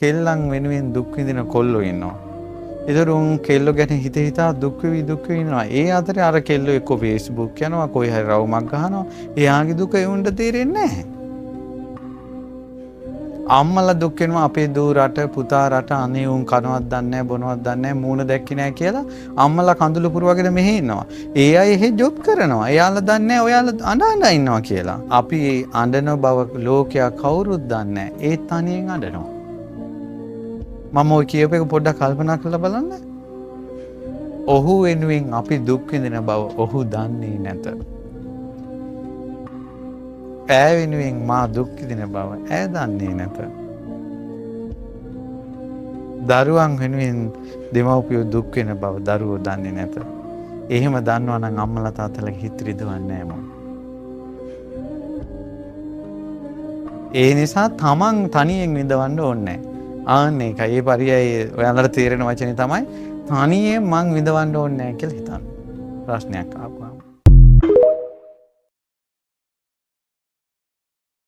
කෙල්ලන් වෙනුවෙන් දුක් විඳින කොල්ලෝ ඉන්නවා. ඒතර උන් කෙල්ලෝ ගැන හිතා දුක් වෙවි ඉන්නවා. ඒ අතරේ අර කෙල්ලෝ එක්ක Facebook යනවා, කොයි හරි රවුමක් ගහනවා. එයාගේ දුක ඒ උන්ට තේරෙන්නේ නැහැ. අම්මලා දුක් වෙනවා අපේ දූ රට පුතා රට අනේ උන් කනවත් දන්නේ නැහැ බොනවත් දන්නේ නැහැ මූණ දැක්කේ නැහැ කියලා අම්මලා කඳුළු පුරවගෙන මෙහෙ ඉන්නවා. ඒ අය එහෙ ජොබ් කරනවා. එයාලා දන්නේ නැහැ ඔයාලා අඬ ඉන්නවා කියලා. අපි අඬන බව ලෝකයා කවුරුත් දන්නේ නැහැ. ඒ තනියෙන් අඬනවා. මම ඔය කියප එක පොඩ්ඩක් කල්පනා කරලා බලන්න. ඔහු වෙනුවෙන් අපි දුක් විඳින බව ඔහු දන්නේ නැත. ඈ වෙනුවෙන් මා දුක් විඳින බව ඈ දන්නේ නැත. දරුවන් වෙනුවෙන් දෙමව්පියෝ දුක් වෙන බව දරුවෝ දන්නේ නැත. එහෙම දන්නවා නම් අම්මලා තාත්තලා හිත රිදවන්නේ නැහැ මොන්. ඒ නිසා තමන් තනියෙන් විඳවන්න ඕනේ නැහැ. ආන්න ඒකයි ඒ පරියයි ඔයාලට තේරෙන වචනේ තමයි තනියෙන් මං විඳවන්න ඕනේ නැහැ කියලා හිතන්න. ප්‍රශ්නයක් ආපුවාම